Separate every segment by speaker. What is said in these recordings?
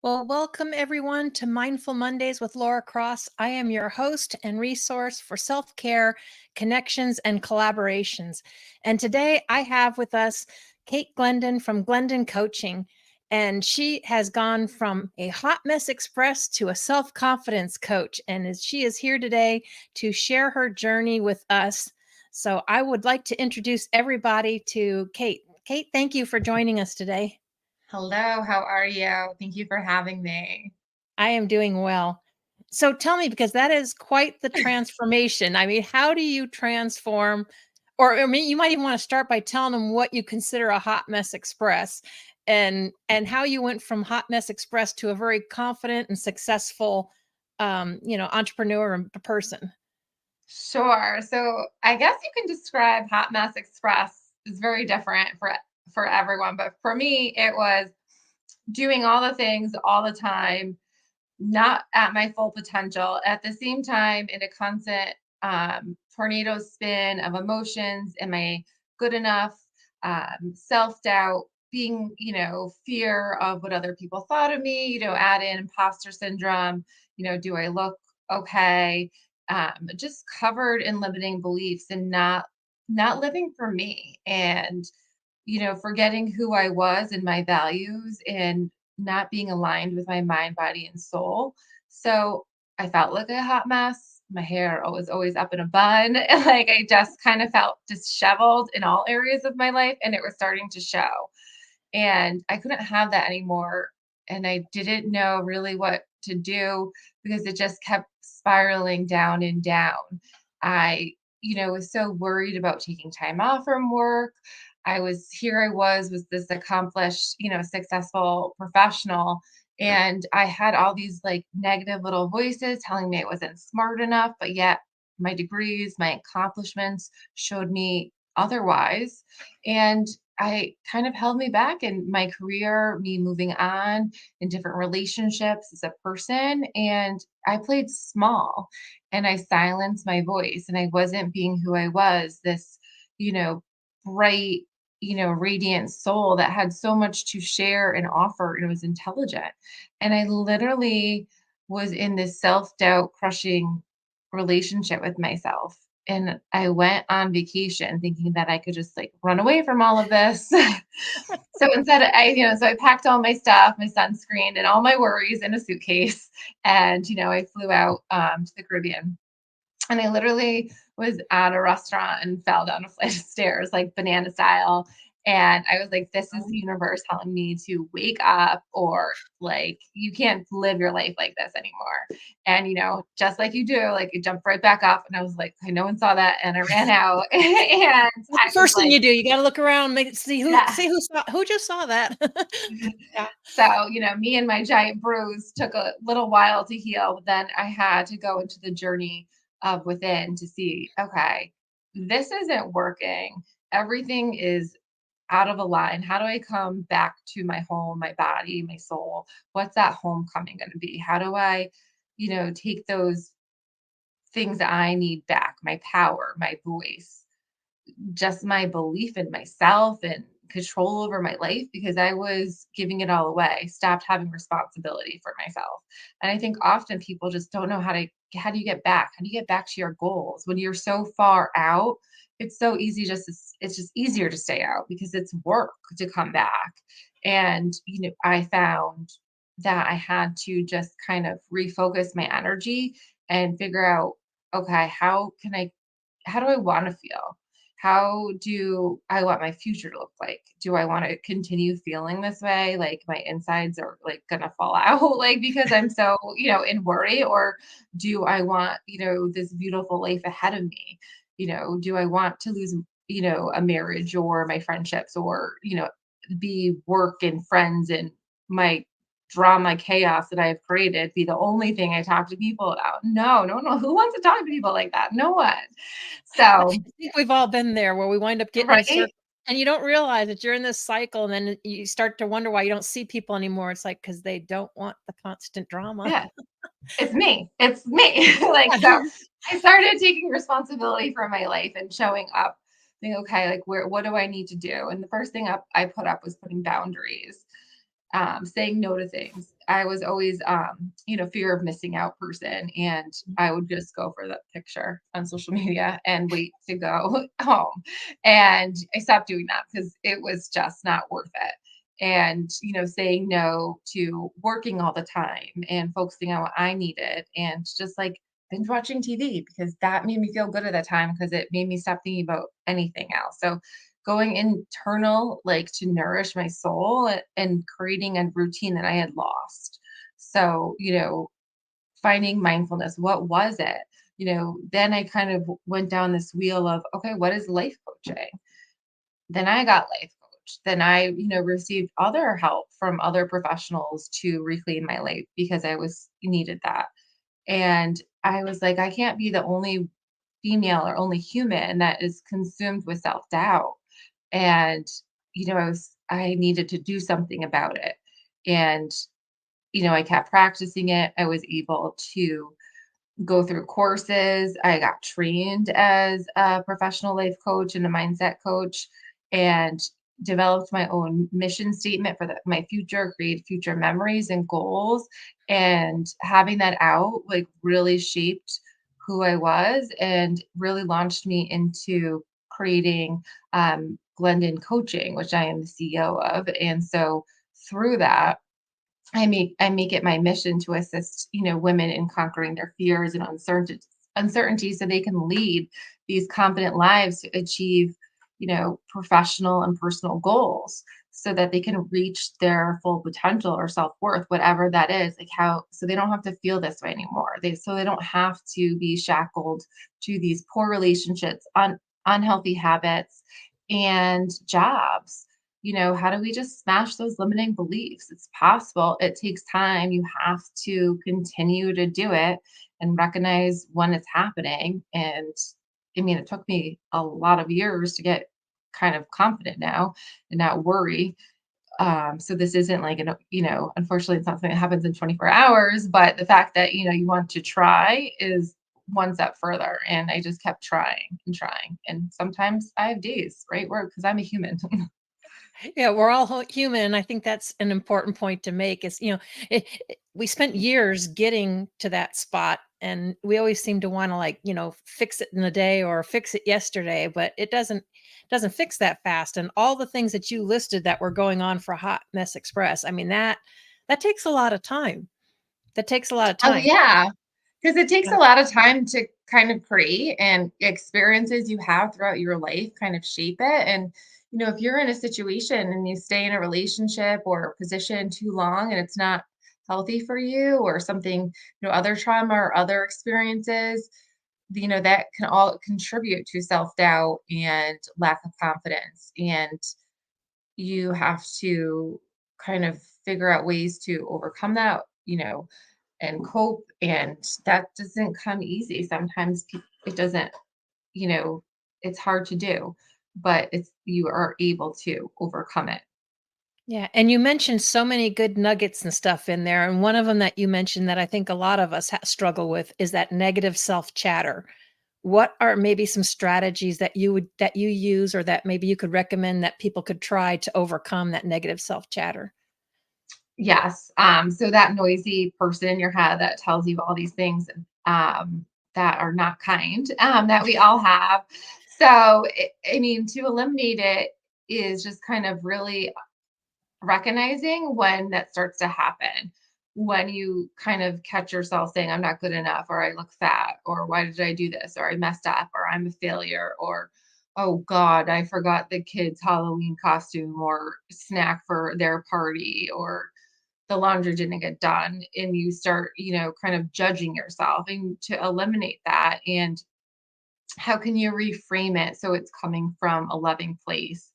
Speaker 1: Well, welcome everyone to Mindful Mondays with Laura Cross. I am your host and resource for self care, connections, and collaborations. And today I have with us Kate Glendon from Glendon Coaching. And she has gone from a hot mess express to a self confidence coach. And she is here today to share her journey with us. So I would like to introduce everybody to Kate. Kate, thank you for joining us today.
Speaker 2: Hello, how are you? Thank you for having me.
Speaker 1: I am doing well. So tell me, because that is quite the transformation. I mean, how do you transform? Or I mean, you might even want to start by telling them what you consider a hot mess express and how you went from hot mess express to a very confident and successful entrepreneur and person.
Speaker 2: Sure. So I guess you can describe Hot Mess Express is very different for everyone, but for me, it was doing all the things all the time, not at my full potential. At the same time, in a constant tornado spin of emotions. Am I good enough? Self doubt, being, fear of what other people thought of me, add in imposter syndrome, do I look okay? Just covered in limiting beliefs and not living for me. And forgetting who I was and my values and not being aligned with my mind, body, and soul. So I felt like a hot mess. My hair was always up in a bun. Like I just kind of felt disheveled in all areas of my life, and it was starting to show. And I couldn't have that anymore. And I didn't know really what to do because it just kept spiraling down and down. I, was so worried about taking time off from work. I was this accomplished, successful professional. And I had all these like negative little voices telling me I wasn't smart enough, but yet my degrees, my accomplishments showed me otherwise. And I kind of held me back in my career, me moving on in different relationships as a person. And I played small and I silenced my voice and I wasn't being who I was, this, you know, bright, radiant soul that had so much to share and offer and was intelligent. And I literally was in this self doubt crushing relationship with myself. And I went on vacation thinking that I could just like run away from all of this. So instead, so I packed all my stuff, my sunscreen, and all my worries in a suitcase. And, I flew out to the Caribbean. And I literally was at a restaurant and fell down a flight of stairs, like banana style. And I was like, this is the universe telling me to wake up, or like, you can't live your life like this anymore. And, just like you do, like, it jumped right back up. And I was like, no one saw that. And I ran out. And
Speaker 1: What's
Speaker 2: I
Speaker 1: the
Speaker 2: was
Speaker 1: first thing
Speaker 2: like,
Speaker 1: you do? You got to look around,
Speaker 2: yeah.
Speaker 1: see who just saw that. Yeah.
Speaker 2: So, me and my giant bruise took a little while to heal, but then I had to go into the journey of within to see, okay, this isn't working. Everything is out of a line. How do I come back to my home, my body, my soul? What's that homecoming going to be? How do I, take those things that I need back, my power, my voice, just my belief in myself and control over my life, because I was giving it all away, stopped having responsibility for myself. And I think often people just don't know how do you get back? How do you get back to your goals when you're so far out? It's so easy it's just easier to stay out because it's work to come back. And I found that I had to just kind of refocus my energy and figure out, okay, how do I want to feel? How do I want my future to look like? Do I want to continue feeling this way? Like my insides are like gonna fall out, like because I'm so, in worry, or do I want, this beautiful life ahead of me? Do I want to lose, a marriage or my friendships, or, be work and friends and my drama chaos that I've created be the only thing I talk to people about? No, no, no. Who wants to talk to people like that? No one.
Speaker 1: I
Speaker 2: So,
Speaker 1: think we've all been there where we wind up getting in a
Speaker 2: right?
Speaker 1: circle and you don't realize that you're in this cycle, and then you start to wonder why you don't see people anymore. It's like because they don't want the constant drama.
Speaker 2: Yeah, it's me. It's me. Like, so I started taking responsibility for my life and showing up, being okay, like what do I need to do? And the first thing I put up was putting boundaries. saying no to things. I was always, fear of missing out person. And I would just go for the picture on social media and wait to go home. And I stopped doing that because it was just not worth it. And, saying no to working all the time and focusing on what I needed and just like binge watching TV because that made me feel good at that time because it made me stop thinking about anything else. So going internal, like to nourish my soul and creating a routine that I had lost. So, finding mindfulness, what was it? Then I kind of went down this wheel of, okay, what is life coaching? Then I got life coach. Then I, received other help from other professionals to reclaim my life because I was needed that. And I was like, I can't be the only female or only human that is consumed with self-doubt. And, I needed to do something about it. And, I kept practicing it. I was able to go through courses. I got trained as a professional life coach and a mindset coach and developed my own mission statement for my future, create future memories and goals. And having that out like really shaped who I was and really launched me into creating Glendon Coaching, which I am the CEO of. And so through that, I make it my mission to assist, women in conquering their fears and uncertainty so they can lead these confident lives to achieve, professional and personal goals so that they can reach their full potential or self-worth, whatever that is, like how so they don't have to feel this way anymore. They don't have to be shackled to these poor relationships, unhealthy habits and jobs. How do we just smash those limiting beliefs? It's possible. It takes time. You have to continue to do it and recognize when it's happening. And I mean, it took me a lot of years to get kind of confident now and not worry. So this isn't like, unfortunately, it's not something that happens in 24 hours, but the fact that, you want to try is one step further. And I just kept trying and trying. And sometimes I have days, right? Where, because I'm a human.
Speaker 1: Yeah, we're all human. And I think that's an important point to make is, we spent years getting to that spot and we always seem to want to like, fix it in a day or fix it yesterday, but it doesn't fix that fast. And all the things that you listed that were going on for Hot Mess Express, I mean, that takes a lot of time. That takes a lot of
Speaker 2: Oh,
Speaker 1: time.
Speaker 2: yeah. Because it takes
Speaker 1: Yeah.
Speaker 2: a lot of time to kind of create and experiences you have throughout your life kind of shape it. And, if you're in a situation and you stay in a relationship or a position too long and it's not healthy for you or something, other trauma or other experiences, that can all contribute to self-doubt and lack of confidence. And you have to kind of figure out ways to overcome that, and cope. And that doesn't come easy. Sometimes it doesn't, you know, it's hard to do, but you are able to overcome it.
Speaker 1: Yeah, and you mentioned so many good nuggets and stuff in there, and one of them that you mentioned that I think a lot of us struggle with is that negative self-chatter. What are maybe some strategies that you use or that maybe you could recommend that people could try to overcome that negative self-chatter?
Speaker 2: Yes. So that noisy person in your head that tells you all these things that are not kind, that we all have. So, I mean, to eliminate it is just kind of really recognizing when that starts to happen. When you kind of catch yourself saying, I'm not good enough, or I look fat, or why did I do this, or I messed up, or I'm a failure, or oh God, I forgot the kids' Halloween costume or snack for their party, or the laundry didn't get done. And you start, kind of judging yourself and to eliminate that. And how can you reframe it so it's coming from a loving place,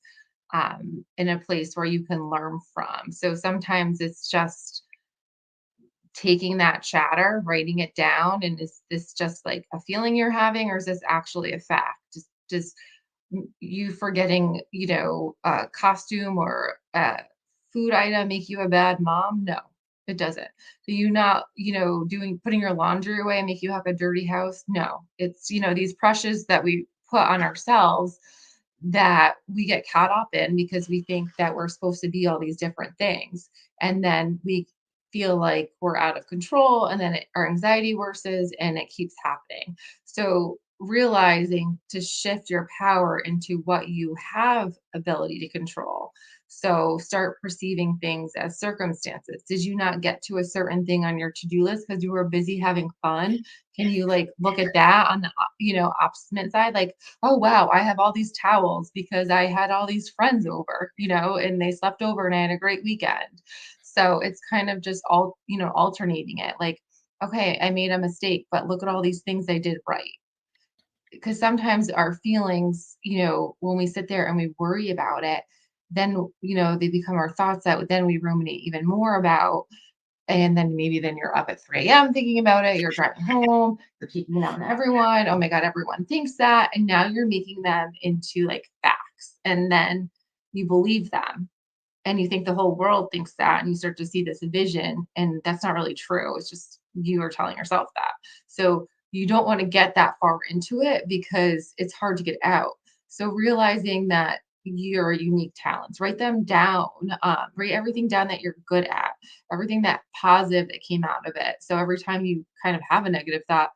Speaker 2: in a place where you can learn from? So sometimes it's just taking that chatter, writing it down, and is this just like a feeling you're having, or is this actually a fact? Just you forgetting, a costume or a food item make you a bad mom? No, it doesn't. Do you not, putting your laundry away make you have a dirty house? No, it's, these pressures that we put on ourselves that we get caught up in because we think that we're supposed to be all these different things. And then we feel like we're out of control, and then our anxiety worsens and it keeps happening. So realizing to shift your power into what you have ability to control. So start perceiving things as circumstances. Did you not get to a certain thing on your to-do list because you were busy having fun? Can you like look at that on the opposite side? Like, oh wow, I have all these towels because I had all these friends over, and they slept over and I had a great weekend. So it's kind of just alternating it. Like, okay, I made a mistake, but look at all these things I did right. Because sometimes our feelings, when we sit there and we worry about it, then, they become our thoughts that then we ruminate even more about. And then maybe then you're up at 3 a.m. thinking about it. You're driving home, you're keeping it on everyone. Oh my God, everyone thinks that. And now you're making them into like facts. And then you believe them and you think the whole world thinks that. And you start to see this vision. And that's not really true. It's just you are telling yourself that. So you don't want to get that far into it because it's hard to get out. So realizing that your unique talents, write them down, write everything down that you're good at, everything that positive that came out of it. So every time you kind of have a negative thought,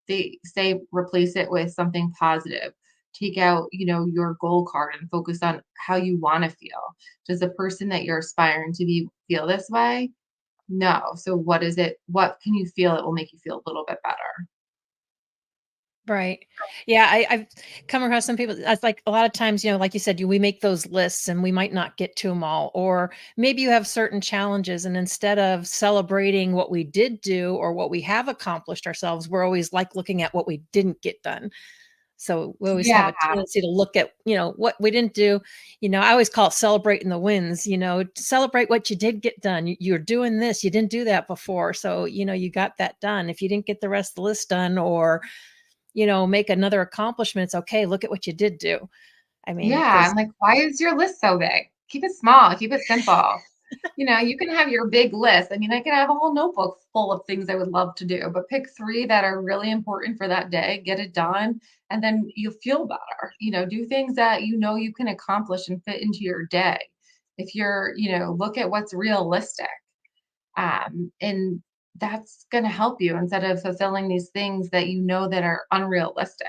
Speaker 2: they say replace it with something positive. Take out, your goal card and focus on how you want to feel. Does the person that you're aspiring to be feel this way? No. So what is it? What can you feel that will make you feel a little bit better?
Speaker 1: Right. Yeah, I've come across some people. That's like a lot of times, like you said, we make those lists and we might not get to them all. Or maybe you have certain challenges, and instead of celebrating what we did do or what we have accomplished ourselves, we're always like looking at what we didn't get done. So we always have
Speaker 2: Yeah.
Speaker 1: a tendency to look at, what we didn't do. I always call it celebrating the wins, celebrate what you did get done. You're doing this, you didn't do that before. So, you got that done. If you didn't get the rest of the list done or, make another accomplishment, it's okay. Look at what you did do. I mean,
Speaker 2: Yeah.
Speaker 1: because
Speaker 2: I'm like, why is your list so big? Keep it small, keep it simple. You can have your big list. I mean, I could have a whole notebook full of things I would love to do, but pick three that are really important for that day, get it done, and then you'll feel better. Do things that you can accomplish and fit into your day. If look at what's realistic. And that's going to help you instead of fulfilling these things that that are unrealistic.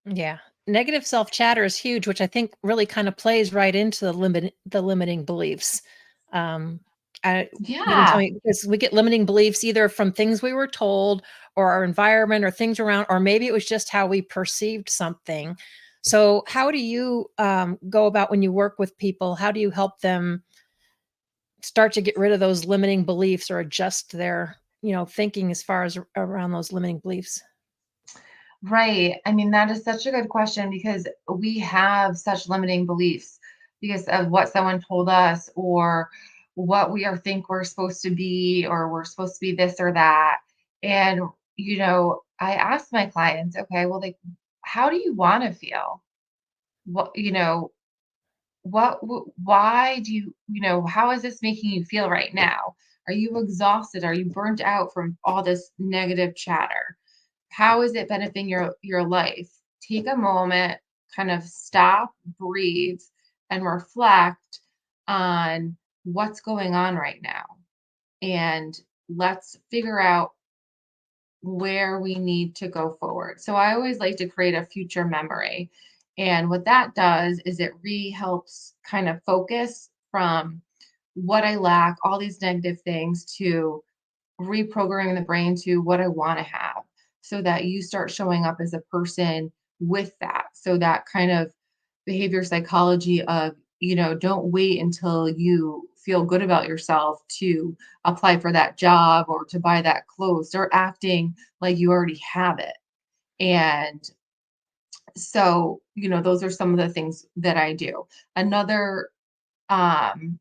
Speaker 1: yeah, negative self chatter is huge, which I think really kind of plays right into the limiting beliefs. Um, you can tell
Speaker 2: Yeah.
Speaker 1: me because we get limiting beliefs either from things we were told or our environment or things around, or maybe it was just how we perceived something. So, how do you go about when you work with people? How do you help them start to get rid of those limiting beliefs or adjust their, thinking as far as around those limiting beliefs?
Speaker 2: Right. I mean, that is such a good question because we have such limiting beliefs because of what someone told us or what we are think we're supposed to be or we're supposed to be this or that. And I ask my clients, okay, well, like, how do you want to feel? What why do how is this making you feel right now? Are you exhausted? Are you burnt out from all this negative chatter? How is it benefiting your life? Take a moment, kind of stop, breathe, and reflect on what's going on right now. And let's figure out where we need to go forward. So I always like to create a future memory. And what that does is it helps kind of focus from what I lack, all these negative things, to reprogramming the brain to what I want to have so that you start showing up as a person with that. So that kind of behavior psychology of, don't wait until you feel good about yourself to apply for that job or to buy that clothes. Start acting like you already have it. And so, those are some of the things that I do. Another um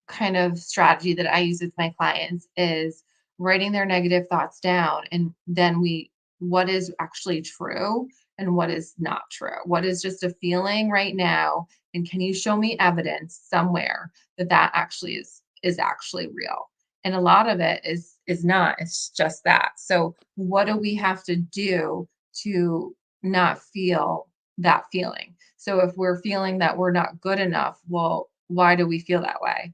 Speaker 2: kind of strategy that I use with my clients is writing their negative thoughts down and then what is actually true and what is not true. What is just a feeling right now and can you show me evidence somewhere that that actually is actually real? And a lot of it is not. It's just that. So what do we have to do to not feel that feeling. So if we're feeling that we're not good enough, well, why do we feel that way?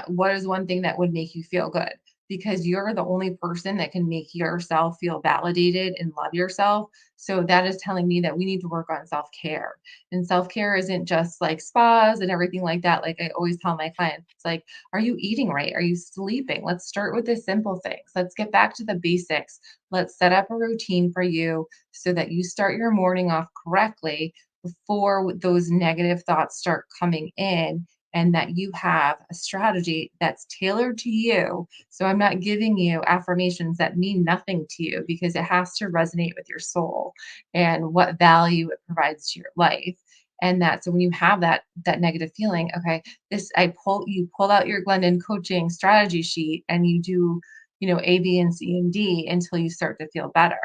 Speaker 2: What is one thing that would make you feel good? Because you're the only person that can make yourself feel validated and love yourself. So that is telling me that we need to work on self care. And self care isn't just like spas and everything like that. Like I always tell my clients, it's like, are you eating right? Are you sleeping? Let's start with the simple things. Let's get back to the basics. Let's set up a routine for you so that you start your morning off correctly before those negative thoughts start coming in, and that you have a strategy that's tailored to you. So I'm not giving you affirmations that mean nothing to you because it has to resonate with your soul and what value it provides to your life. And that so when you have that negative feeling, okay, this I pull you pull out your Glendon coaching strategy sheet and you do, A, B, and C and D until you start to feel better.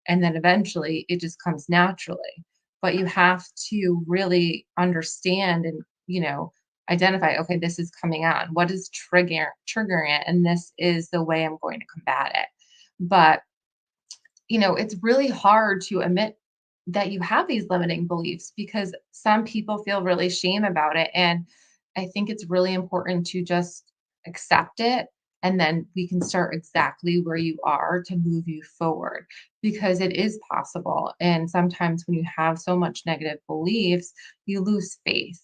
Speaker 2: And then eventually it just comes naturally. But you have to really understand and, identify, okay, this is coming on. What is triggering it? And this is the way I'm going to combat it. But it's really hard to admit that you have these limiting beliefs because some people feel really shame about it. And I think it's really important to just accept it. And then we can start exactly where you are to move you forward because it is possible. And sometimes when you have so much negative beliefs, you lose faith.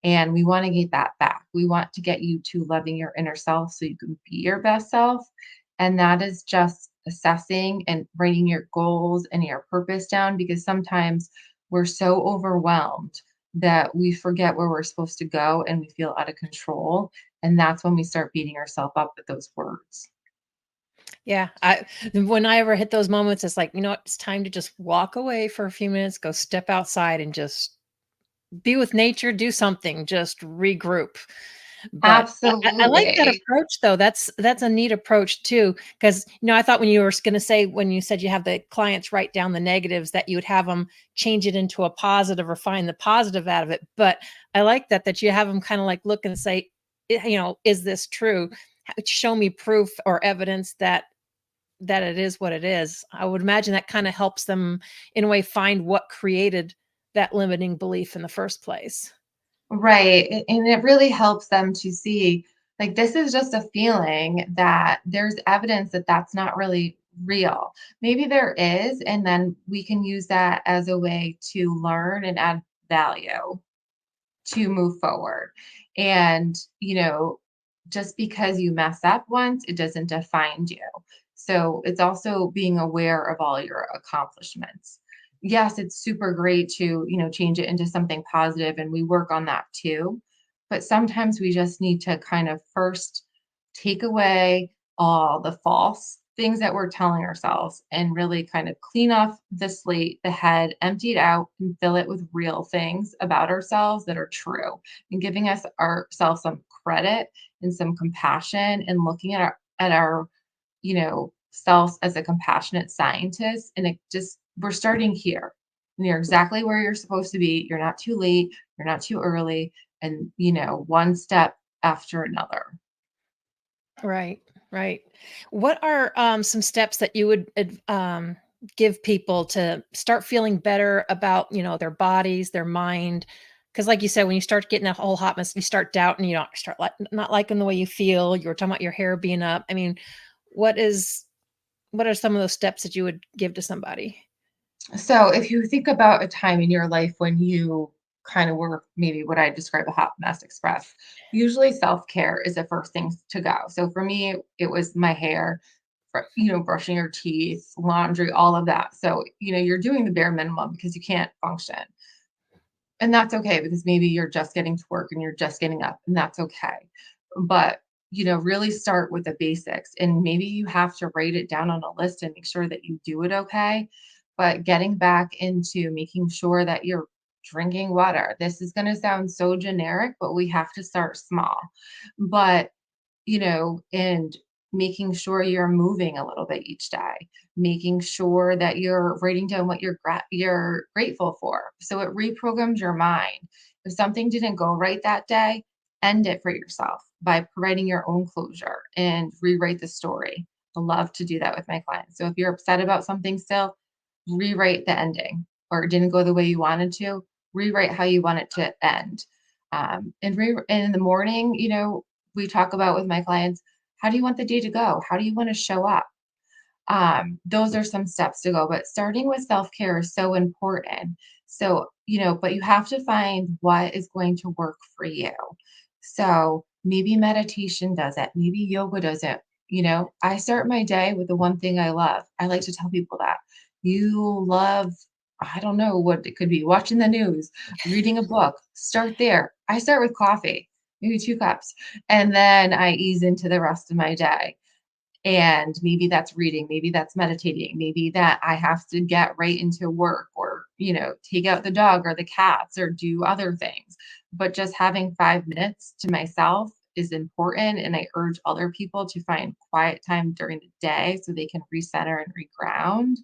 Speaker 2: And we want to get that back. We want to get you to loving your inner self so you can be your best self. And that is just assessing and writing your goals and your purpose down because sometimes we're so overwhelmed that we forget where we're supposed to go and we feel out of control. And that's when we start beating ourselves up with those words.
Speaker 1: Yeah, when I ever hit those moments, it's like, it's time to just walk away for a few minutes, go step outside and just be with nature, do something, just regroup. But I like that
Speaker 2: Absolutely.
Speaker 1: approach though. That's a neat approach too. Because I thought when you were gonna say when you said you have the clients write down the negatives that you would have them change it into a positive or find the positive out of it. But I like that you have them kind of like look and say, is this true? Show me proof or evidence that it is what it is. I would imagine that kind of helps them in a way find what created that limiting belief in the first place.
Speaker 2: Right. And it really helps them to see like this is just a feeling that there's evidence that that's not really real. Maybe there is, and then we can use that as a way to learn and add value to move forward. And, just because you mess up once, it doesn't define you. So it's also being aware of all your accomplishments. Yes, it's super great to, change it into something positive, and we work on that too. But sometimes we just need to kind of first take away all the false things that we're telling ourselves and really kind of clean off the slate, the head, empty it out and fill it with real things about ourselves that are true and giving us ourselves some credit and some compassion and looking at our selves as a compassionate scientist. And it just we're starting here. And you're exactly where you're supposed to be. You're not too late, you're not too early, and one step after another.
Speaker 1: Right, right. What are some steps that you would give people to start feeling better about their bodies, their mind? Because, like you said, when you start getting that whole hot mess, you start doubting. You start not liking the way you feel. You were talking about your hair being up. I mean, what is what are some of those steps that you would give to somebody?
Speaker 2: So if you think about a time in your life when you kind of were maybe what I describe a hot mess express, usually self-care is the first thing to go. So for me, it was my hair, brushing your teeth, laundry, all of that. So, you're doing the bare minimum because you can't function. And that's okay because maybe you're just getting to work and you're just getting up, and that's okay. But, really start with the basics. And maybe you have to write it down on a list and make sure that you do it okay. But getting back into making sure that you're drinking water. This is going to sound so generic, but we have to start small. But and making sure you're moving a little bit each day, making sure that you're writing down what you're grateful for. So it reprograms your mind. If something didn't go right that day, end it for yourself by providing your own closure and rewrite the story. I love to do that with my clients. So if you're upset about something still, rewrite the ending. or it didn't go the way you wanted to, rewrite how you want it to end. And in the morning, we talk about with my clients, how do you want the day to go? How do you want to show up? Those are some steps to go, but starting with self-care is so important. So, but you have to find what is going to work for you. So maybe meditation does it, maybe yoga does it. I start my day with the one thing I love. I like to tell people that you love, I don't know what it could be, watching the news, reading a book, start there. I start with coffee, maybe 2 cups, and then I ease into the rest of my day. And maybe that's reading, maybe that's meditating, maybe that I have to get right into work or, take out the dog or the cats or do other things. But just having 5 minutes to myself is important. And I urge other people to find quiet time during the day so they can recenter and reground.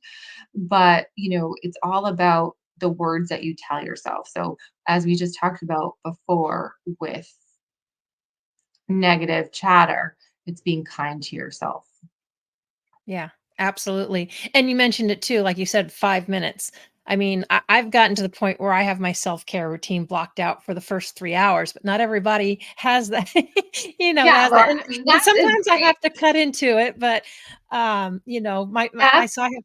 Speaker 2: But, it's all about the words that you tell yourself. So as we just talked about before with negative chatter, it's being kind to yourself.
Speaker 1: Yeah, absolutely. And you mentioned it too, like you said, 5 minutes. I mean, I've gotten to the point where I have my self-care routine blocked out for the first 3 hours, but not everybody has that,
Speaker 2: Yeah,
Speaker 1: has that.
Speaker 2: Laura,
Speaker 1: And,
Speaker 2: I mean,
Speaker 1: and
Speaker 2: that is
Speaker 1: sometimes I
Speaker 2: great.
Speaker 1: have to cut into it, but,
Speaker 2: That's
Speaker 1: so I have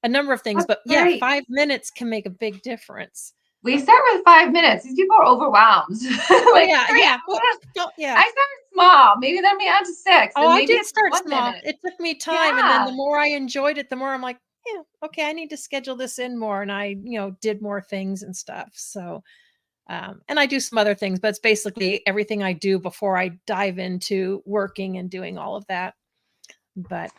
Speaker 1: a number of things,
Speaker 2: that's
Speaker 1: but yeah,
Speaker 2: great.
Speaker 1: 5 minutes can make a big difference.
Speaker 2: We start with 5 minutes. These people are overwhelmed.
Speaker 1: Oh
Speaker 2: Like,
Speaker 1: yeah,
Speaker 2: hurry
Speaker 1: yeah.
Speaker 2: up.
Speaker 1: Well, don't, yeah.
Speaker 2: I started small. Maybe then we add to six,
Speaker 1: Oh,
Speaker 2: and
Speaker 1: I
Speaker 2: maybe
Speaker 1: did
Speaker 2: it's
Speaker 1: start
Speaker 2: one
Speaker 1: small.
Speaker 2: minute.
Speaker 1: It took me time, and then the
Speaker 2: Yeah.
Speaker 1: more I enjoyed it, the more I'm like, "Yeah, okay, I need to schedule this in more," and I, did more things and stuff, so, and I do some other things, but it's basically everything I do before I dive into working and doing all of that, but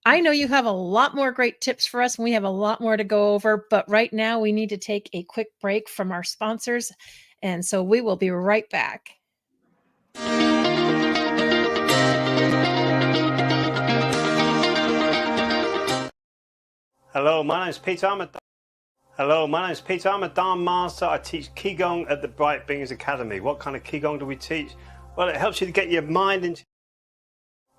Speaker 1: I know you have a lot more great tips for us, and we have a lot more to go over, but right now we need to take a quick break from our sponsors, and so we will be right back.
Speaker 3: Hello, my name is Peter. Hello, my name is Peter. I'm a Dharma Master. I teach Qigong at the Bright Beings Academy. What kind of Qigong do we teach? Well, it helps you to get your mind into...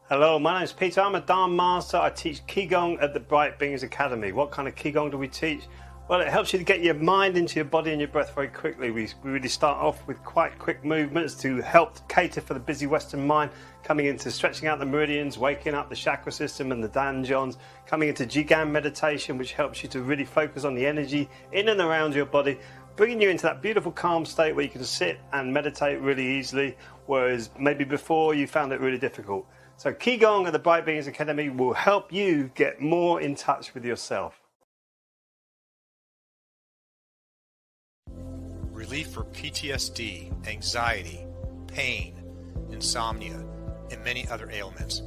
Speaker 3: Hello, my name is Peter. I'm a Dharma Master. I teach Qigong at the Bright Beings Academy. What kind of Qigong do we teach? Well, it helps you to get your mind into your body and your breath very quickly. We really start off with quite quick movements to help cater for the busy Western mind, coming into stretching out the meridians, waking up the chakra system and the danjons, coming into Jigan meditation, which helps you to really focus on the energy in and around your body, bringing you into that beautiful calm state where you can sit and meditate really easily, whereas maybe before you found it really difficult. So Qigong at the Bright Beings Academy will help you get more in touch with yourself.
Speaker 4: Relief for PTSD, anxiety, pain, insomnia, and many other ailments.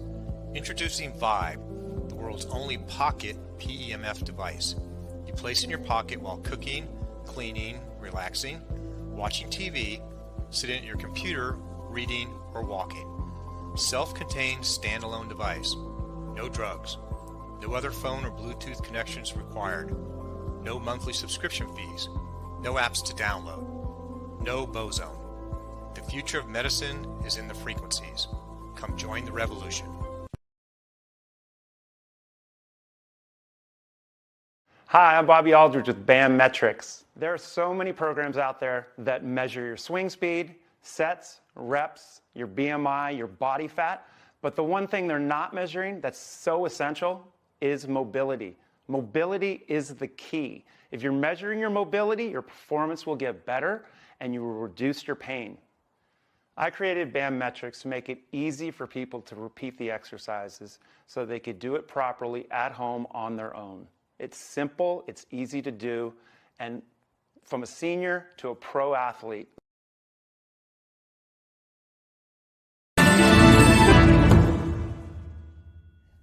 Speaker 4: Introducing Vibe, the world's only pocket PEMF device. You place in your pocket while cooking, cleaning, relaxing, watching TV, sitting at your computer, reading, or walking. Self-contained standalone device. No drugs. No other phone or Bluetooth connections required. No monthly subscription fees. No apps to download. No Bozone. The future of medicine is in the frequencies. Come join the revolution.
Speaker 5: Hi, I'm Bobby Aldridge with BAM Metrics. There are so many programs out there that measure your swing speed, sets, reps, your BMI, your body fat, but the one thing they're not measuring that's so essential is mobility. Mobility is the key. If you're measuring your mobility, your performance will get better and you will reduce your pain. I created BAM Metrics to make it easy for people to repeat the exercises so they could do it properly at home on their own. It's simple, it's easy to do, and from a senior to a pro athlete.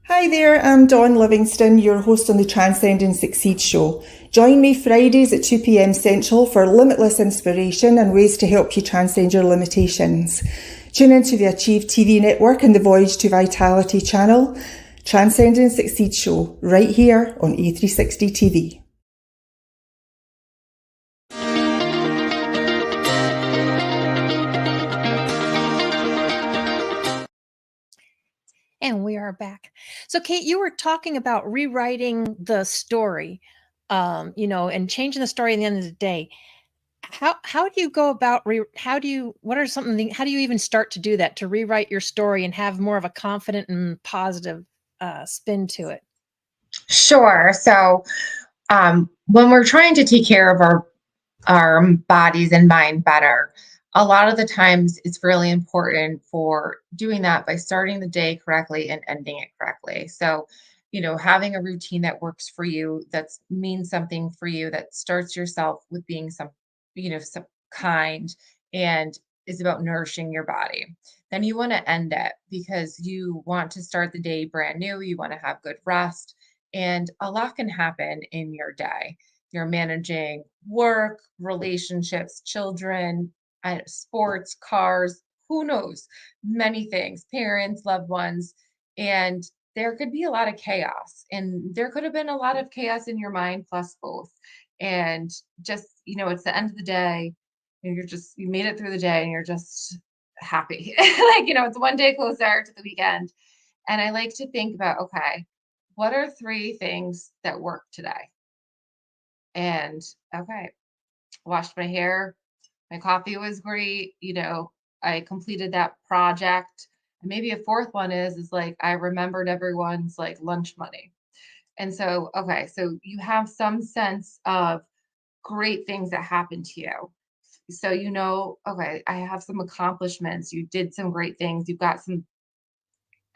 Speaker 6: Hi there, I'm Dawn Livingston, your host on the Transcend and Succeed show. Join me Fridays at 2 p.m. Central for limitless inspiration and ways to help you transcend your limitations. Tune into the Achieve TV network and the Voyage to Vitality channel. Transcend and Succeed show, right here on A360 TV.
Speaker 1: And we are back. So, Kate, you were talking about rewriting the story. and changing the story at the end of the day. How do you go about how do you even start to do that, to rewrite your story and have more of a confident and positive spin to it?
Speaker 2: Sure. So when we're trying to take care of our bodies and mind better, a lot of the times it's really important for doing that by starting the day correctly and ending it correctly. So, having a routine that works for you, that means something for you, that starts yourself with being some kind and is about nourishing your body. Then you want to end it because you want to start the day brand new. You want to have good rest. And a lot can happen in your day. You're managing work, relationships, children, sports, cars, who knows, many things, parents, loved ones. And there could be a lot of chaos. And there could have been a lot of chaos in your mind, plus both. And just, it's the end of the day. And you made it through the day and you're just happy. It's one day closer to the weekend. And I like to think about, okay, what are 3 things that work today? And okay, washed my hair, my coffee was great, I completed that project. And maybe a fourth one is like I remembered everyone's like lunch money. And so, okay, so you have some sense of great things that happened to you. So okay, I have some accomplishments. You did some great things. You've got some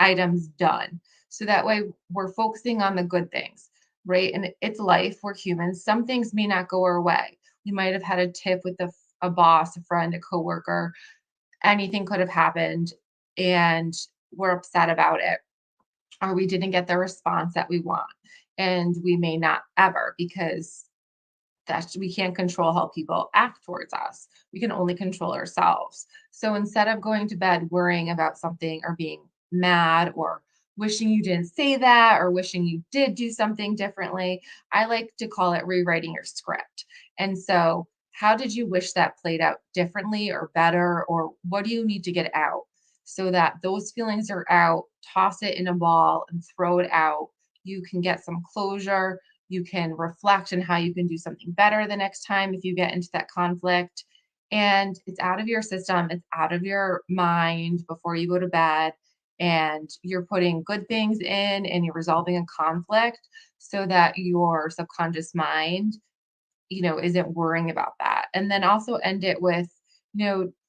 Speaker 2: items done. So that way we're focusing on the good things, right? And it's life. We're humans. Some things may not go our way. We might have had a tip with a boss, a friend, a coworker. Anything could have happened and we're upset about it, or we didn't get the response that we want. And we may not ever, because we can't control how people act towards us. We can only control ourselves. So instead of going to bed worrying about something or being mad or wishing you didn't say that or wishing you did do something differently, I like to call it rewriting your script. And so, how did you wish that played out differently or better? Or what do you need to get out so that those feelings are out? Toss it in a ball and throw it out. You can get some closure. You can reflect on how you can do something better the next time if you get into that conflict. And it's out of your system, it's out of your mind before you go to bed. And you're putting good things in and you're resolving a conflict so that your subconscious mind, isn't worrying about that. And then also end it with,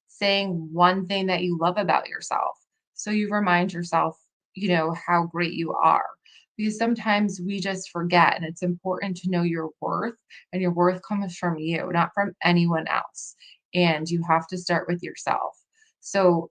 Speaker 2: saying one thing that you love about yourself. So you remind yourself, how great you are. Because sometimes we just forget, and it's important to know your worth, and your worth comes from you, not from anyone else. And you have to start with yourself. So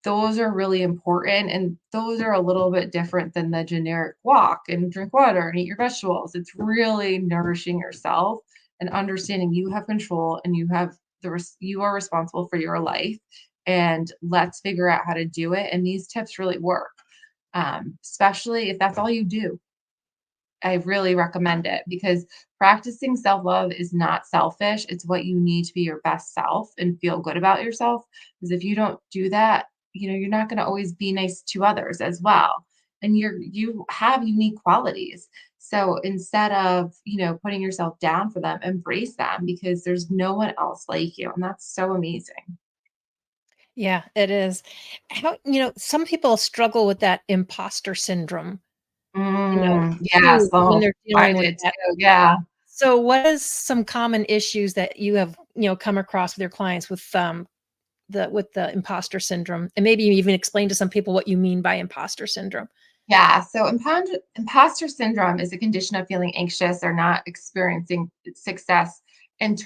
Speaker 2: those are really important. And those are a little bit different than the generic walk and drink water and eat your vegetables. It's really nourishing yourself and understanding you have control and you are responsible for your life. And let's figure out how to do it. And these tips really work, especially if that's all you do. I really recommend it because practicing self love is not selfish. It's what you need to be your best self and feel good about yourself. Because if you don't do that, you're not going to always be nice to others as well. And you have unique qualities. So instead of, putting yourself down for them, embrace them because there's no one else like you. And that's so amazing.
Speaker 1: Yeah, it is. Some people struggle with that imposter syndrome,
Speaker 2: Yes.
Speaker 1: too, when
Speaker 2: Oh,
Speaker 1: they're
Speaker 2: I
Speaker 1: dealing with
Speaker 2: did
Speaker 1: that.
Speaker 2: too. Yeah.
Speaker 1: So what is some common issues that you have, come across with your clients with the imposter syndrome? And maybe you even explain to some people what you mean by imposter syndrome.
Speaker 2: Yeah, so imposter syndrome is a condition of feeling anxious or not experiencing success in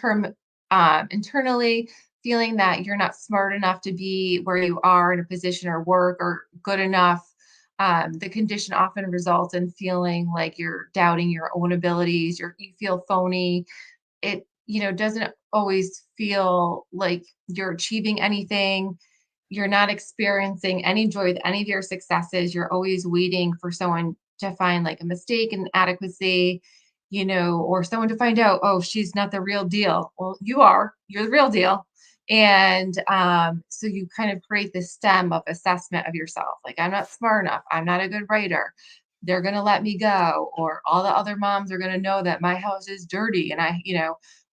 Speaker 2: internally, feeling that you're not smart enough to be where you are in a position or work or good enough. The condition often results in feeling like you're doubting your own abilities, you feel phony. It, doesn't always feel like you're achieving anything. You're not experiencing any joy with any of your successes. You're always waiting for someone to find like a mistake and adequacy, or someone to find out, oh, she's not the real deal. Well, you're the real deal. And so you kind of create this stem of assessment of yourself. Like, I'm not smart enough. I'm not a good writer. they're going to let me go, or all the other moms are going to know that my house is dirty and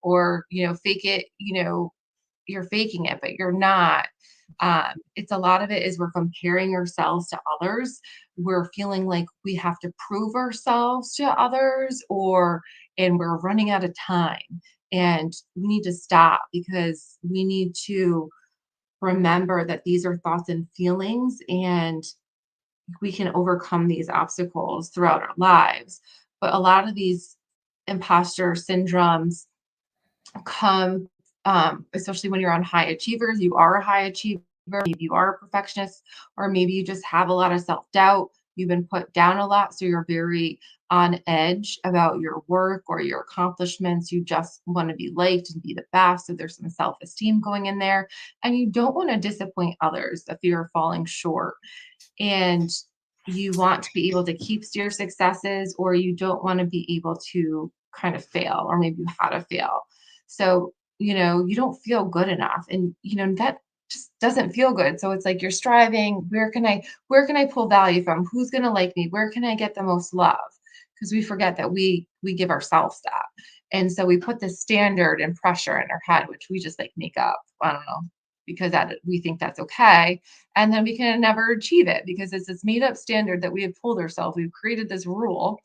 Speaker 2: or, fake it, you're faking it, but you're not. It's a lot of it is we're comparing ourselves to others. We're feeling like we have to prove ourselves to others, and we're running out of time. And we need to stop, because we need to remember that these are thoughts and feelings, and we can overcome these obstacles throughout our lives. But a lot of these imposter syndromes come, especially when you're on high achievers. You are a high achiever, maybe you are a perfectionist, or maybe you just have a lot of self-doubt. You've been put down a lot, so you're very on edge about your work or your accomplishments. You just want to be liked and be the best. So there's some self-esteem going in there, and you don't want to disappoint others, the fear of falling short. And you want to be able to keep your successes, or you don't want to be able to kind of fail, or maybe you had to fail. So, you don't feel good enough, and that just doesn't feel good. So it's like you're striving, where can I pull value from? Who's going to like me? Where can I get the most love? Because we forget that we give ourselves that. And so we put this standard and pressure in our head, which we just like make up. I don't know, because we think that's okay. And then we can never achieve it, because it's this made up standard that we have pulled ourselves. We've created this rule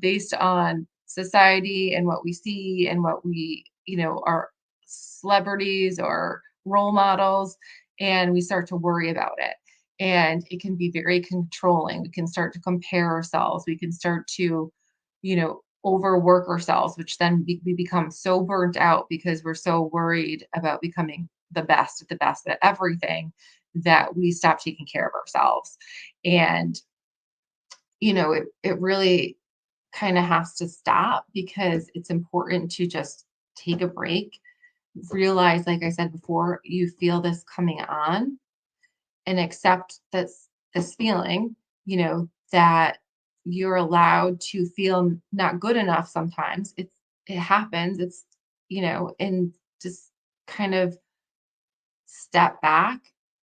Speaker 2: based on society and what we see and what we, are celebrities or role models. And we start to worry about it. And it can be very controlling. We can start to compare ourselves. We can start to, overwork ourselves, which then we become so burnt out because we're so worried about becoming the best at everything, that we stop taking care of ourselves. And, it really kind of has to stop, because it's important to just take a break, realize, like I said before, you feel this coming on, and accept this feeling, that you're allowed to feel not good enough sometimes. It happens. It's, and just kind of step back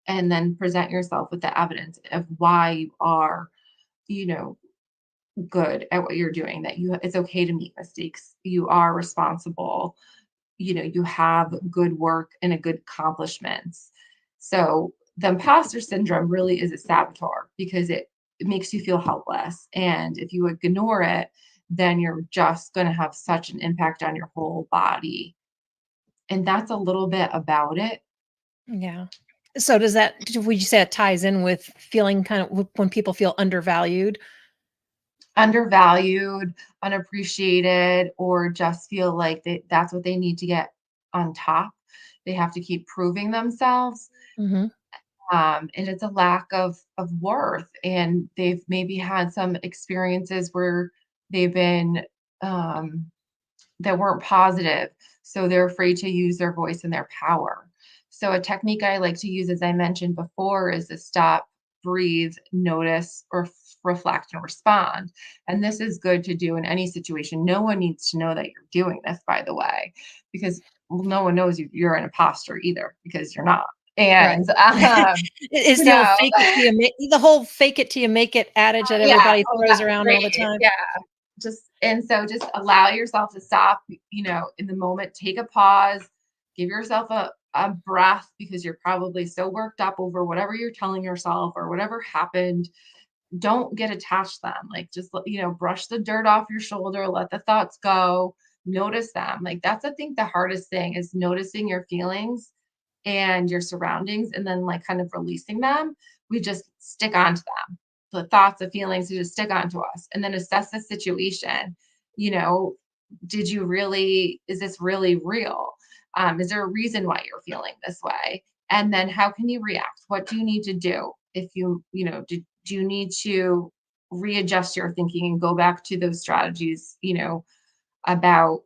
Speaker 2: and then present yourself with the evidence of why you are, you know, good at what you're doing, that it's okay to make mistakes. You are responsible. You have good work and a good accomplishments. So the imposter syndrome really is a saboteur, because it makes you feel helpless. And if you ignore it, then you're just going to have such an impact on your whole body. And that's a little bit about it.
Speaker 1: Yeah. So would you say it ties in with feeling kind of when people feel undervalued?
Speaker 2: Undervalued, unappreciated, or just feel like that's what they need to get on top. They have to keep proving themselves.
Speaker 1: Mhm.
Speaker 2: And it's a lack of worth. And they've maybe had some experiences where they've been that weren't positive. So they're afraid to use their voice and their power. So a technique I like to use, as I mentioned before, is to stop, breathe, notice, or reflect and respond. And this is good to do in any situation. No one needs to know that you're doing this, by the way, because no one knows you're an imposter either, because you're not.
Speaker 1: Right.
Speaker 2: And
Speaker 1: Is
Speaker 2: you
Speaker 1: the old
Speaker 2: know,
Speaker 1: the whole fake it till you make it adage that
Speaker 2: yeah,
Speaker 1: everybody
Speaker 2: oh,
Speaker 1: throws
Speaker 2: that's
Speaker 1: around all the
Speaker 2: great.
Speaker 1: time?
Speaker 2: Yeah. Just allow yourself to stop, in the moment, take a pause, give yourself a breath, because you're probably so worked up over whatever you're telling yourself or whatever happened. Don't get attached to them. Like, just, brush the dirt off your shoulder, let the thoughts go, notice them. Like, that's, I think, the hardest thing is noticing your feelings and your surroundings, and then, like, kind of releasing them. We just stick onto them. The thoughts, the feelings, they just stick onto us, and then assess the situation. You know, is this really real? Is there a reason why you're feeling this way? And then how can you react? What do you need to do? If do you need to readjust your thinking and go back to those strategies, about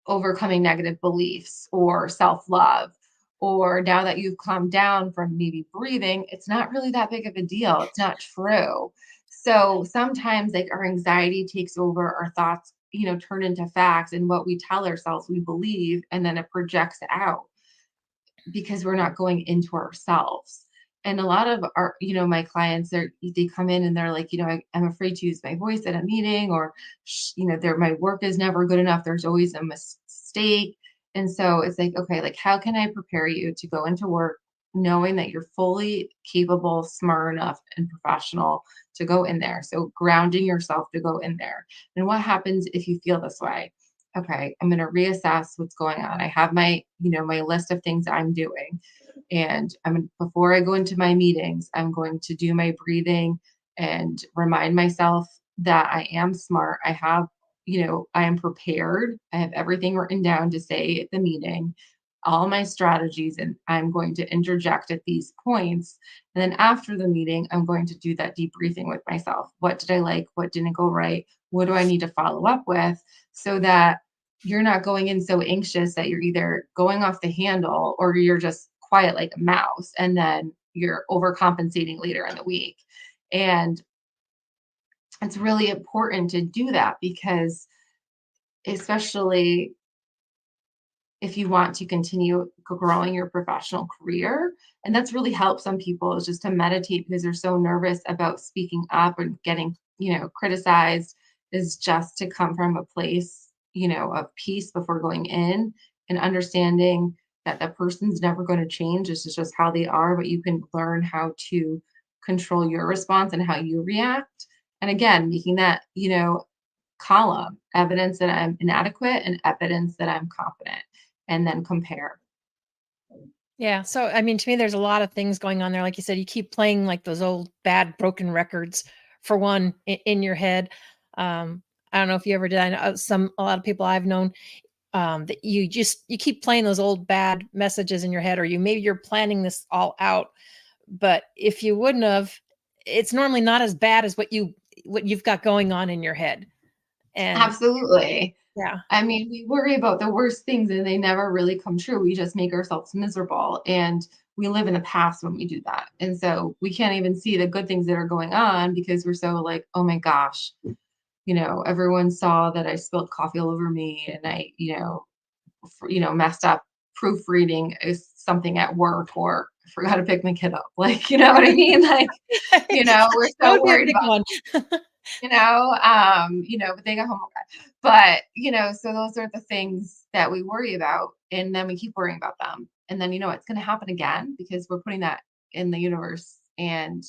Speaker 2: overcoming negative beliefs or self-love? Or now that you've calmed down from maybe breathing, it's not really that big of a deal. It's not true. So sometimes, like, our anxiety takes over, our thoughts, turn into facts, and what we tell ourselves we believe, and then it projects out because we're not going into ourselves. And a lot of our, my clients, they come in and they're like, I'm afraid to use my voice at a meeting, or, my work is never good enough. There's always a mistake. And so it's like, okay, like, how can I prepare you to go into work knowing that you're fully capable, smart enough, and professional to go in there? So grounding yourself to go in there. And what happens if you feel this way? Okay, I'm going to reassess what's going on. I have my, my list of things I'm doing. And before I go into my meetings, I'm going to do my breathing and remind myself that I am smart. I have, I am prepared. I have everything written down to say at the meeting, all my strategies, and I'm going to interject at these points. And then after the meeting, I'm going to do that debriefing with myself. What did I like? What didn't go right? What do I need to follow up with, so that you're not going in so anxious that you're either going off the handle or you're just quiet like a mouse, and then you're overcompensating later in the week. And it's really important to do that, because especially if you want to continue growing your professional career, and that's really helped some people, is just to meditate, because they're so nervous about speaking up and getting, criticized, is just to come from a place, of peace before going in, and understanding that the person's never going to change. This is just how they are, but you can learn how to control your response and how you react. And again, making that, column: evidence that I'm inadequate and evidence that I'm confident, and then compare.
Speaker 1: Yeah. So, I mean, to me, there's a lot of things going on there. Like you said, you keep playing like those old bad broken records, for one, in your head. I don't know if you ever did. I know a lot of people I've known, that you keep playing those old bad messages in your head, or maybe you're planning this all out. But if you wouldn't have, it's normally not as bad as what you've got going on in your head. And
Speaker 2: Absolutely.
Speaker 1: yeah.
Speaker 2: I mean, we worry about the worst things and they never really come true. We just make ourselves miserable, and we live in the past when we do that. And so we can't even see the good things that are going on, because we're so like, oh my gosh, everyone saw that I spilled coffee all over me, and I, messed up proofreading is something at work, or forgot to pick my kid up. Like, you know what I mean? Like, we're
Speaker 1: That
Speaker 2: so
Speaker 1: would be a
Speaker 2: worried
Speaker 1: big
Speaker 2: about,
Speaker 1: one.
Speaker 2: but they got homework. But, so those are the things that we worry about. And then we keep worrying about them. And then, it's going to happen again, because we're putting that in the universe. And,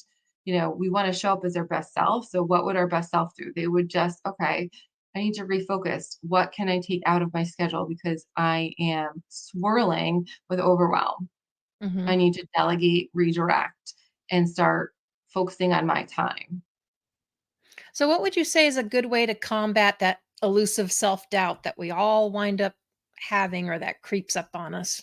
Speaker 2: we want to show up as our best self. So what would our best self do? They would just, okay, I need to refocus. What can I take out of my schedule? Because I am swirling with overwhelm.
Speaker 1: Mhm.
Speaker 2: I need to delegate, redirect, and start focusing on my time.
Speaker 1: So what would you say is a good way to combat that elusive self-doubt that we all wind up having, or that creeps up on us?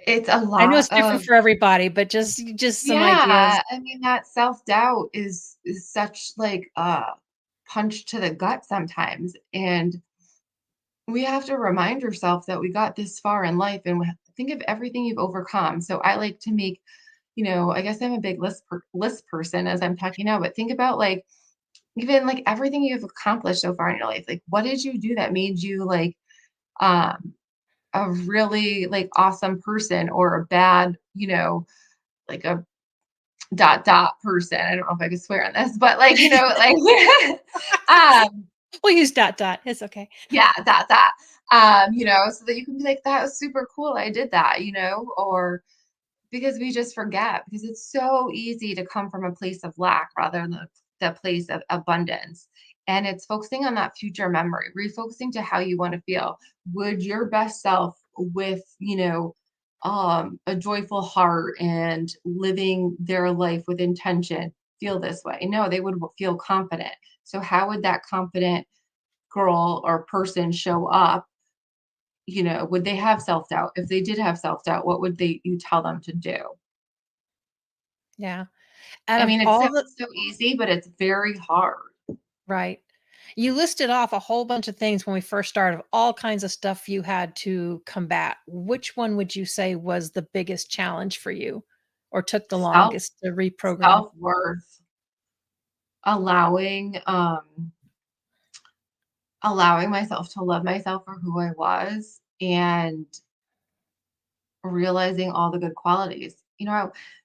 Speaker 2: It's a
Speaker 1: I know
Speaker 2: lot
Speaker 1: it's different
Speaker 2: of,
Speaker 1: for everybody, but just some ideas.
Speaker 2: yeah. I mean, that self-doubt is such like a punch to the gut sometimes. And we have to remind ourselves that we got this far in life, and think of everything you've overcome. So I like to make, I guess I'm a big list person as I'm talking now, but think about, like, even like everything you've accomplished so far in your life. Like, what did you do that made you like um a really like awesome person, or a bad, like a dot dot person. I don't know if I could swear on this, but like, like um
Speaker 1: We'll use dot dot. It's okay.
Speaker 2: yeah, dot dot. So that you can be like, that was super cool. I did that, or because we just forget, because it's so easy to come from a place of lack rather than the place of abundance. And it's focusing on that future memory, refocusing to how you want to feel. Would your best self, with, a joyful heart and living their life with intention, feel this way? No, they would feel confident. So how would that confident girl or person show up? Would they have self-doubt? If they did have self-doubt, what would you tell them to do?
Speaker 1: Yeah. Out
Speaker 2: I
Speaker 1: of
Speaker 2: mean, it
Speaker 1: all the
Speaker 2: sounds so easy, but it's very hard.
Speaker 1: right. You listed off a whole bunch of things when we first started, all kinds of stuff you had to combat. Which one would you say was the biggest challenge for you, or took the
Speaker 2: Self
Speaker 1: longest to reprogram?
Speaker 2: Self-worth, allowing allowing myself to love myself for who I was, and realizing all the good qualities.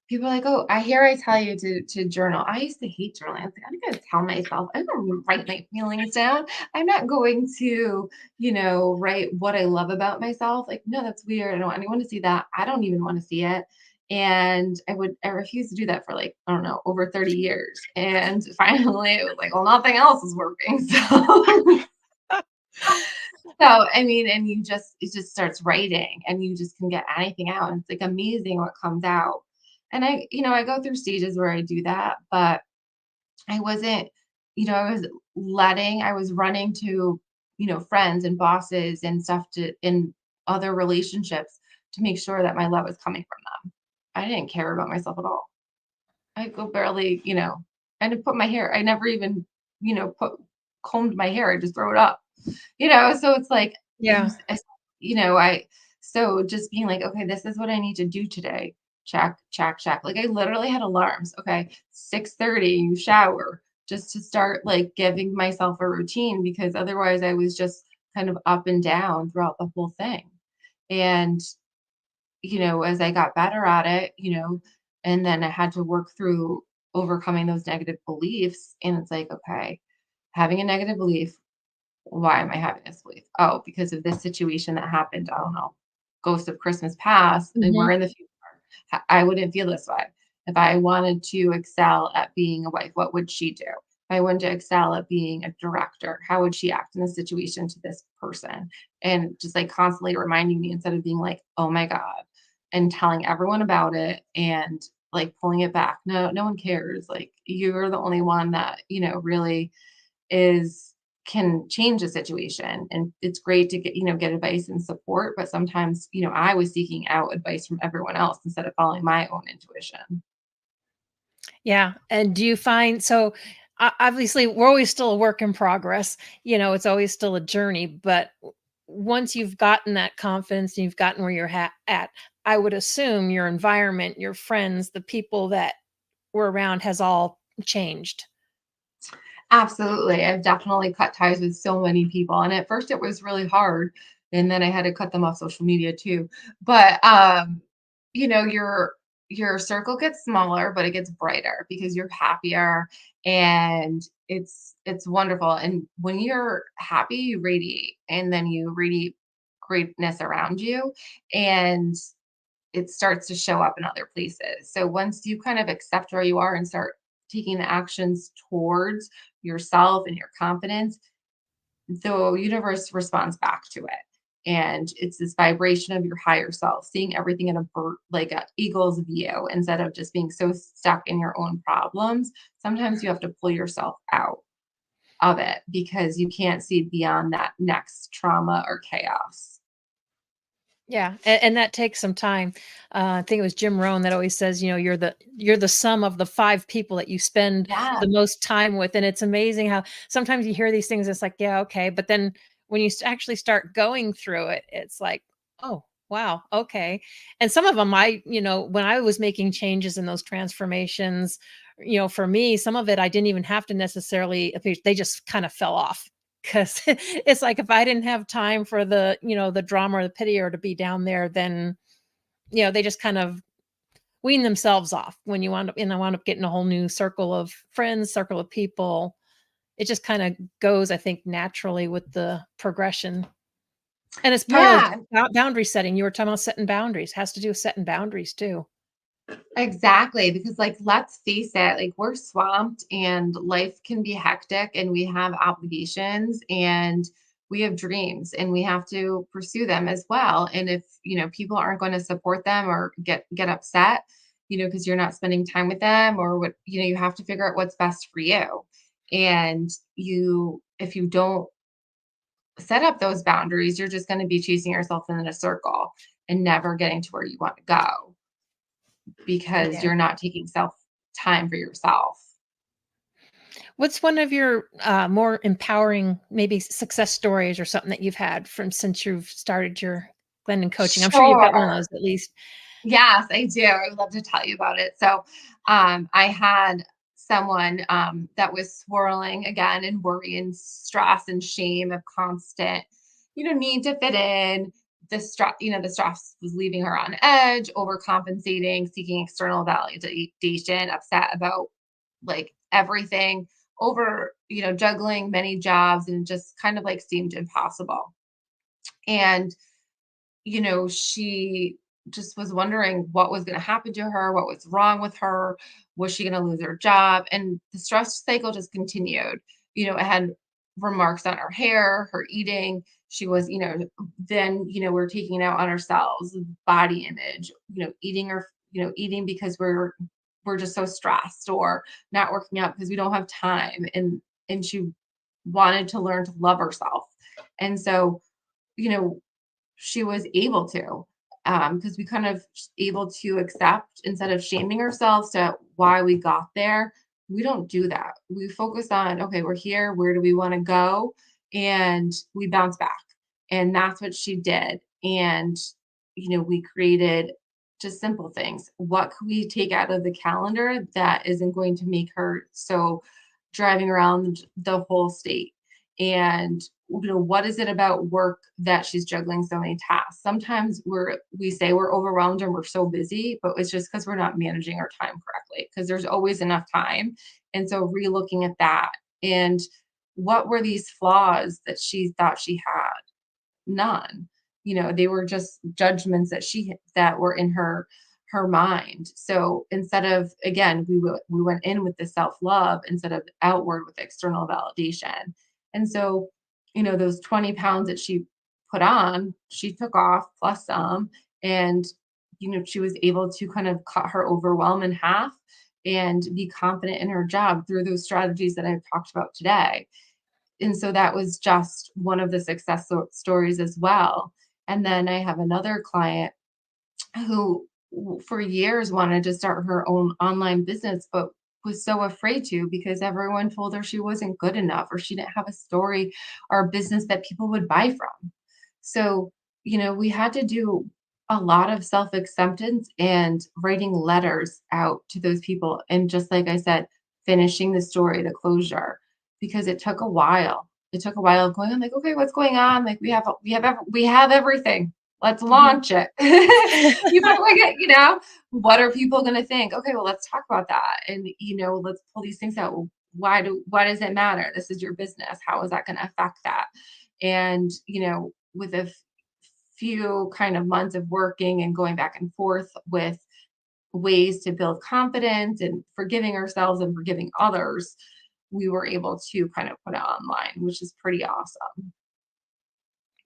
Speaker 2: people are like, oh, I tell you to journal. I used to hate journaling. I was like, I'm going to tell myself, I'm going to write my feelings down. I'm not going to, write what I love about myself. Like, no, that's weird. I don't want anyone to see that. I don't even want to see it. And I refused to do that for like, I don't know, over 30 years. And finally it was like, well, nothing else is working. So, I mean, and it just starts writing and you just can get anything out. And it's like amazing what comes out. And I go through stages where I do that, but I wasn't, I was running to, friends and bosses and stuff in other relationships to make sure that my love was coming from them. I didn't care about myself at all. I go barely, I didn't put my hair, I never even, combed my hair. I just throw it up. So it's like,
Speaker 1: Yeah.
Speaker 2: I so just being like, okay, this is what I need to do today. Check, check, check. Like I literally had alarms. Okay, 6:30, you shower, just to start like giving myself a routine, because otherwise I was just kind of up and down throughout the whole thing. And as I got better at it, and then I had to work through overcoming those negative beliefs. And it's like, okay, having a negative belief, why am I having this belief? Oh, because of this situation that happened. I don't know, ghost of Christmas past, and
Speaker 1: Mhm.
Speaker 2: we're in the future. I wouldn't feel this way. If I wanted to excel at being a wife, what would she do? If I wanted to excel at being a director, how would she act in this situation to this person? And just like constantly reminding me instead of being like, oh my God, and telling everyone about it and like pulling it back. No, no one cares. Like you're the only one that, really is can change a situation. And it's great to get advice and support, but sometimes I was seeking out advice from everyone else instead of following my own intuition.
Speaker 1: Yeah, and do you find so obviously we're always still a work in progress, it's always still a journey, but once you've gotten that confidence and you've gotten where you're at, I would assume your environment, your friends, the people that were around has all changed.
Speaker 2: Absolutely. I've definitely cut ties with so many people. And at first it was really hard. And then I had to cut them off social media too. But you know, your circle gets smaller, but it gets brighter because you're happier and it's wonderful. And when you're happy, you radiate and then you radiate greatness around you. And it starts to show up in other places. So once you kind of accept where you are and start taking the actions towards yourself and your confidence, the universe responds back to it. And it's this vibration of your higher self, seeing everything in a like a eagle's view instead of just being so stuck in your own problems. Sometimes you have to pull yourself out of it because you can't see beyond that next trauma or chaos.
Speaker 1: Yeah, and that takes some time. I think it was Jim Rohn that always says, you're the sum of the 5 people that you spend
Speaker 2: Yeah.
Speaker 1: the most time with, and it's amazing how sometimes you hear these things, it's like, yeah, okay, but then when you actually start going through it, it's like, oh, wow, okay. And some of them, when I was making changes in those transformations, for me, some of it I didn't even have to necessarily they just kind of fell off. 'Cause it's like if I didn't have time for the drama or the pity or to be down there, then, they just kind of wean themselves off when you wound up getting a whole new circle of friends, circle of people. It just kinda goes, I think, naturally with the progression. And it's part of
Speaker 2: Yeah.
Speaker 1: boundary setting. You were talking about setting boundaries, has to do with setting boundaries too.
Speaker 2: Exactly, because like let's face it, like we're swamped and life can be hectic and we have obligations and we have dreams and we have to pursue them as well. And if, people aren't going to support them or get upset, because you're not spending time with them or what, you have to figure out what's best for you. And if you don't set up those boundaries, you're just going to be chasing yourself in a circle and never getting to where you want to go because
Speaker 1: Yeah.
Speaker 2: you're not taking self time for yourself.
Speaker 1: What's one of your, more empowering, maybe success stories or something that you've had from since you've started your Glendon coaching? I'm sure you've got one of
Speaker 2: Sure.
Speaker 1: those at least.
Speaker 2: Yes, I do. I would love to tell you about it. So, I had someone that was swirling again in worry and stress and shame of constant, need to fit in, the stress was leaving her on edge, overcompensating, seeking external validation, upset about like everything, juggling many jobs, and just kind of like seemed impossible. And, she just was wondering what was going to happen to her, what was wrong with her, was she going to lose her job? And the stress cycle just continued. It had remarks on her hair, her eating. She was, then, we're taking it out on ourselves, body image, eating because we're just so stressed, or not working out because we don't have time. And she wanted to learn to love herself. And so, you know, she was able to, because we kind of able to accept, instead of shaming ourselves to why we got there. We don't do that. We focus on, okay, we're here. Where do we want to go? And we bounce back. And that's what she did. And, we created just simple things. What could we take out of the calendar that isn't going to make her so driving around the whole state? And what is it about work that she's juggling so many tasks? Sometimes we say we're overwhelmed and we're so busy, but it's just because we're not managing our time correctly, because there's always enough time. And so re-looking at that, and what were these flaws that she thought she had? None. They were just judgments that were in her mind. So instead of, again, we went in with the self-love instead of outward with external validation. And so, those 20 pounds that she put on, she took off plus some. And, she was able to kind of cut her overwhelm in half and be confident in her job through those strategies that I've talked about today. And so that was just one of the stories as well. And then I have another client who for years wanted to start her own online business, but was so afraid to, because everyone told her she wasn't good enough, or she didn't have a story or a business that people would buy from. So, we had to do a lot of self acceptance and writing letters out to those people. And just like I said, finishing the story, the closure, because it took a while. It took a while of going on, like, okay, what's going on? Like, we have everything. Let's launch it. What are people going to think? Okay, well, let's talk about that. And, let's pull these things out. Well, why does it matter? This is your business. How is that going to affect that? And, with a few kind of months of working and going back and forth with ways to build confidence and forgiving ourselves and forgiving others, we were able to kind of put it online, which is pretty awesome.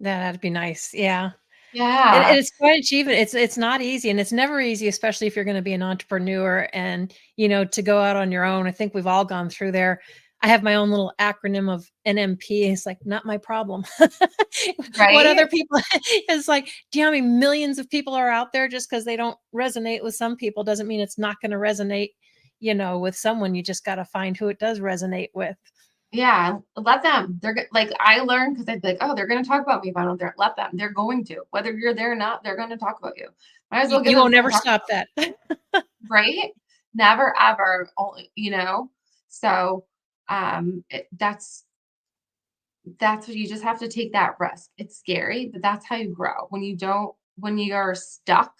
Speaker 1: That'd be nice. Yeah. And
Speaker 2: Yeah.
Speaker 1: it's quite achievement. It's not easy, and it's never easy, especially if you're gonna be an entrepreneur and, to go out on your own. I think we've all gone through there. I have my own little acronym of NMP. It's like, not my problem. What other
Speaker 2: Right.
Speaker 1: people it's like, do you know how many millions of people are out there? Just because they don't resonate with some people doesn't mean it's not gonna resonate, with someone. You just gotta find who it does resonate with.
Speaker 2: Yeah, let them. Like, I learned, because I'd be like, oh, they're going to talk about me if I don't there. Let them. They're going to. Whether you're there or not, they're going to talk about you. Might as
Speaker 1: You
Speaker 2: well give
Speaker 1: you
Speaker 2: them
Speaker 1: won't
Speaker 2: something
Speaker 1: never
Speaker 2: to talk
Speaker 1: stop
Speaker 2: about,
Speaker 1: that.
Speaker 2: right? Never ever. Only. So, that's what you just have to take that risk. It's scary, but that's how you grow. When you are stuck,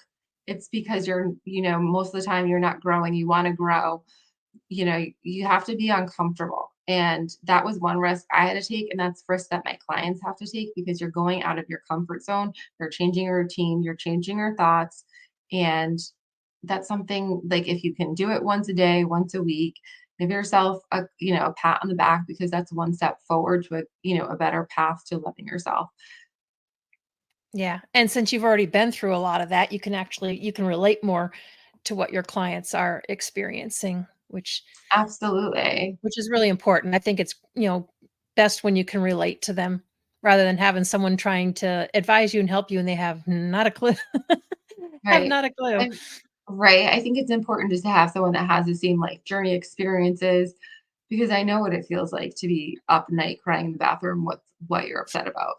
Speaker 2: it's because most of the time you're not growing. You want to grow. You have to be uncomfortable. And that was one risk I had to take. And that's risk that my clients have to take, because you're going out of your comfort zone. You're changing your routine. You're changing your thoughts. And that's something, like, if you can do it once a day, once a week, give yourself a pat on the back, because that's one step forward to a better path to loving yourself.
Speaker 1: Yeah, and since you've already been through a lot of that, you can relate more to what your clients are experiencing,
Speaker 2: Absolutely.
Speaker 1: which is really important. I think it's, best when you can relate to them rather than having someone trying to advise you and help you and they have not a clue. Have
Speaker 2: Right.
Speaker 1: not a clue.
Speaker 2: And right. I think it's important just to have someone that has the same like journey experiences, because I know what it feels like to be up at night crying in the bathroom with what you're upset about,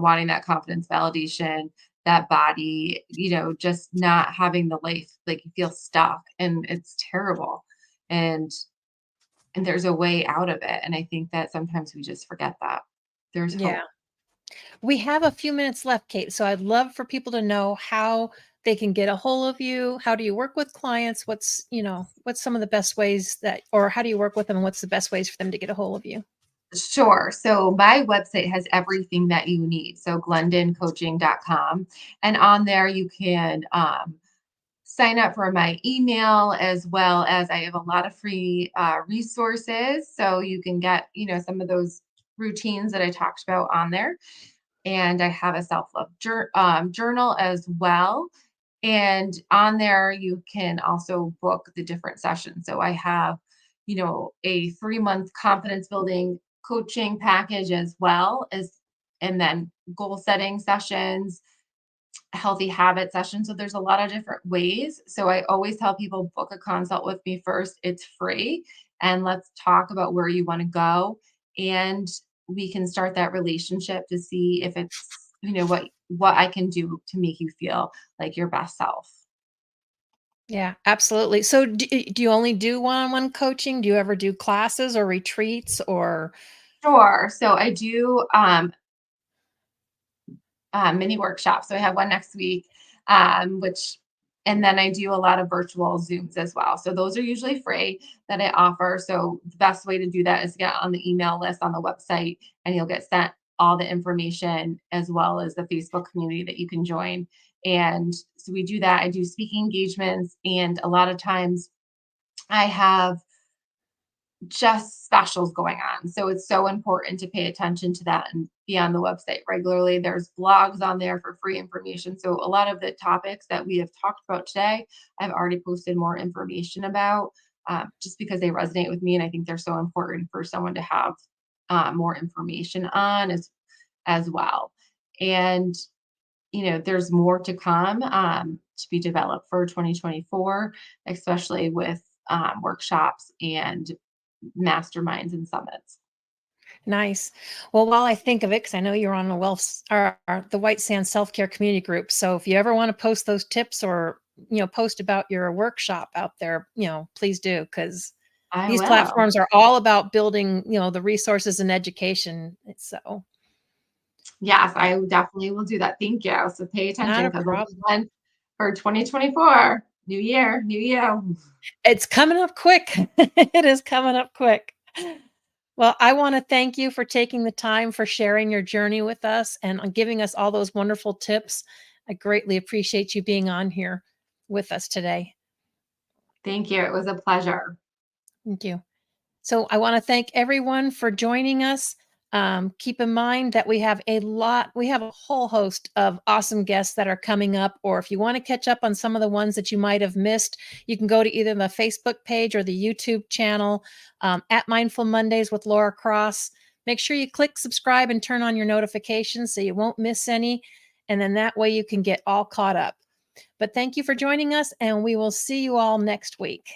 Speaker 2: wanting that confidence validation, that body, just not having the life, like, you feel stuck, and it's terrible. And there's a way out of it. And I think that sometimes we just forget that there's
Speaker 1: Yeah.
Speaker 2: hope.
Speaker 1: We have a few minutes left, Kate. So I'd love for people to know how they can get a hold of you. How do you work with clients? What's some of the best ways or how do you work with them? And what's the best ways for them to get a hold of you?
Speaker 2: Sure. So my website has everything that you need. So glendoncoaching.com. And on there, you can sign up for my email, as well as I have a lot of free resources. So you can get, some of those routines that I talked about on there. And I have a self-love journal as well. And on there, you can also book the different sessions. So I have, a 3-month confidence building coaching package, as well as, and then goal setting sessions, healthy habit sessions. So there's a lot of different ways. So I always tell people, book a consult with me first. It's free. And let's talk about where you want to go. And we can start that relationship to see if it's, what I can do to make you feel like your best self.
Speaker 1: Yeah, absolutely. So do you only do one-on-one coaching? Do you ever do classes or retreats or?
Speaker 2: Sure. So I do mini workshops. So I have one next week, and then I do a lot of virtual Zooms as well. So those are usually free that I offer. So the best way to do that is get on the email list on the website, and you'll get sent all the information, as well as the Facebook community that you can join. And so we do that. I do speaking engagements, and a lot of times I have just specials going on. So it's so important to pay attention to that and be on the website regularly. There's blogs on there for free information. So a lot of the topics that we have talked about today, I've already posted more information about, just because they resonate with me. And I think they're so important for someone to have more information on as well. And, there's more to come to be developed for 2024, especially with workshops and masterminds and summits.
Speaker 1: Nice. Well, while I think of it, because I know you're on the White Sands Self-Care Community Group. So if you ever want to post those tips or, post about your workshop out there, please do, because
Speaker 2: I
Speaker 1: these
Speaker 2: will.
Speaker 1: platforms are all about building, the resources and education. So
Speaker 2: Yes, I definitely will do that. Thank you. So pay
Speaker 1: not
Speaker 2: attention,
Speaker 1: a
Speaker 2: because there'll be
Speaker 1: problem.
Speaker 2: one for 2024. New year, new you.
Speaker 1: It's coming up quick. It is coming up quick. Well, I want to thank you for taking the time for sharing your journey with us and on giving us all those wonderful tips. I greatly appreciate you being on here with us today.
Speaker 2: Thank you. It was a pleasure.
Speaker 1: Thank you. So I want to thank everyone for joining us. Keep in mind that we have a whole host of awesome guests that are coming up, or if you want to catch up on some of the ones that you might have missed, you can go to either the Facebook page or the YouTube channel at Mindful Mondays with Laura Cross. Make sure you click subscribe and turn on your notifications so you won't miss any. And then that way you can get all caught up. But thank you for joining us, and we will see you all next week.